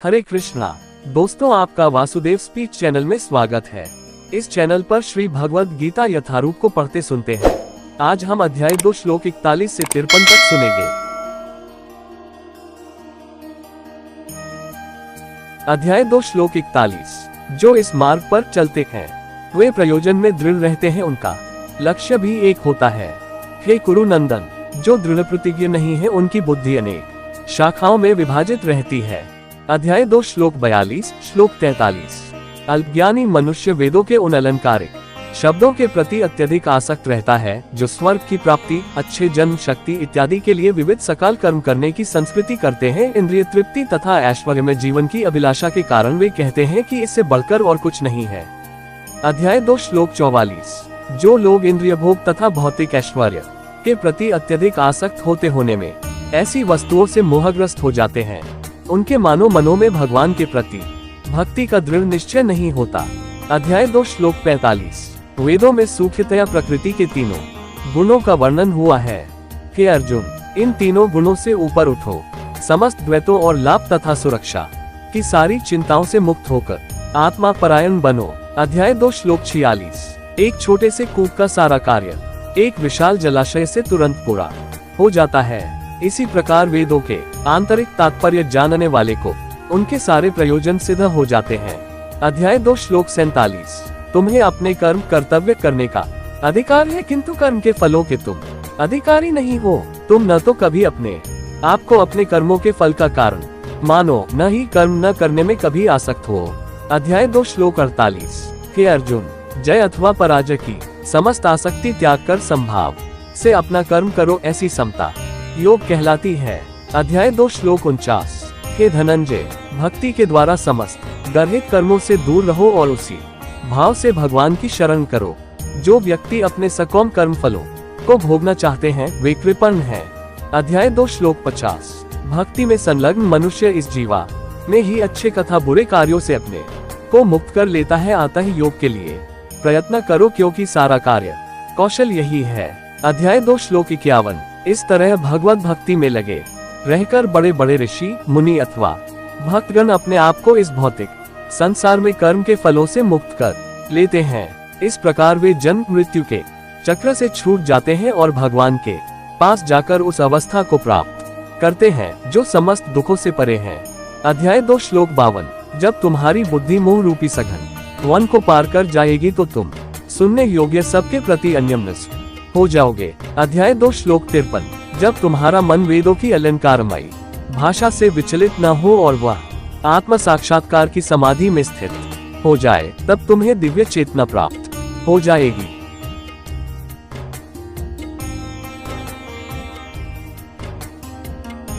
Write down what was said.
हरे कृष्णा दोस्तों, आपका Vasudev speech channel में स्वागत है। इस चैनल पर श्री भगवद गीता यथारूप को पढ़ते सुनते हैं। आज हम अध्याय 2 श्लोक 41 से 53 तक सुनेंगे। अध्याय 2 श्लोक 41। जो इस मार्ग पर चलते हैं वे प्रयोजन में दृढ़ रहते हैं, उनका लक्ष्य भी एक होता है। हे कुरु नंदन, जो दृढ़ प्रतिज्ञ नहीं है उनकी बुद्धि अनेक शाखाओं में विभाजित रहती है। अध्याय 2 श्लोक 42 श्लोक 43। अल्पज्ञानी मनुष्य वेदों के उन अलंकारिक शब्दों के प्रति अत्यधिक आसक्त रहता है जो स्वर्ग की प्राप्ति, अच्छे जन्म, शक्ति इत्यादि के लिए विविध सकाल कर्म करने की संस्कृति करते हैं। इंद्रिय तृप्ति तथा ऐश्वर्य में जीवन की अभिलाषा के कारण वे कहते हैं कि इससे बढ़कर और कुछ नहीं है। अध्याय 2 श्लोक 44। जो लोग इंद्रिय भोग तथा भौतिक ऐश्वर्य के प्रति अत्यधिक आसक्त होने में ऐसी वस्तुओं से मोहग्रस्त हो जाते हैं, उनके मनों में भगवान के प्रति भक्ति का दृढ़ निश्चय नहीं होता। अध्याय 2 श्लोक 45। वेदों में सूक्ष्मतया प्रकृति के तीनों गुणों का वर्णन हुआ है। हे अर्जुन, इन तीनों गुणों से ऊपर उठो, समस्त द्वैतों और लाभ तथा सुरक्षा की सारी चिंताओं से मुक्त होकर आत्मा परायण बनो। अध्याय 2 श्लोक 46। एक छोटे से कूप का सारा कार्य एक विशाल जलाशय से तुरंत पूरा हो जाता है। इसी प्रकार वेदों के आंतरिक तात्पर्य जानने वाले को उनके सारे प्रयोजन सिद्ध हो जाते हैं। अध्याय 2 श्लोक 47। तुम्हें अपने कर्म कर्तव्य करने का अधिकार है, किंतु कर्म के फलों के तुम अधिकारी नहीं हो। तुम न तो कभी अपने आप को अपने कर्मों के फल का कारण मानो, न ही कर्म न करने में कभी आसक्त हो। अध्याय 2 श्लोक 48। हे अर्जुन, जय अथवा पराजय की समस्त आसक्ति त्याग कर संभाव से अपना कर्म करो, ऐसी समता योग कहलाती है। अध्याय 2 श्लोक 49। हे धनंजय, भक्ति के द्वारा समस्त गर्हित कर्मों से दूर रहो और उसी भाव से भगवान की शरण करो। जो व्यक्ति अपने सकौम कर्म फलों को भोगना चाहते हैं वे कृपण हैं। अध्याय 2 श्लोक 50। भक्ति में संलग्न मनुष्य इस जीवा में ही अच्छे तथा बुरे कार्यों से अपने को मुक्त कर लेता है। आता ही योग के लिए प्रयत्न करो, क्योंकि सारा कार्य कौशल यही है। अध्याय 2 श्लोक 51। इस तरह भगवत भक्ति में लगे रहकर बड़े बड़े ऋषि, मुनि अथवा भक्तगण अपने आप को इस भौतिक संसार में कर्म के फलों से मुक्त कर लेते हैं। इस प्रकार वे जन्म मृत्यु के चक्र से छूट जाते हैं और भगवान के पास जाकर उस अवस्था को प्राप्त करते हैं जो समस्त दुखों से परे है। अध्याय 2 श्लोक 52। जब तुम्हारी बुद्धि मोह रूपी सघन वन को पार कर जाएगी तो तुम सुनने योग्य सबके प्रति अन्यमनस्क हो जाओगे। अध्याय 2 श्लोक 53। जब तुम्हारा मन वेदों की अलंकारमयी भाषा से विचलित न हो और वह आत्म साक्षात्कार की समाधि में स्थित हो जाए, तब तुम्हें दिव्य चेतना प्राप्त हो जाएगी।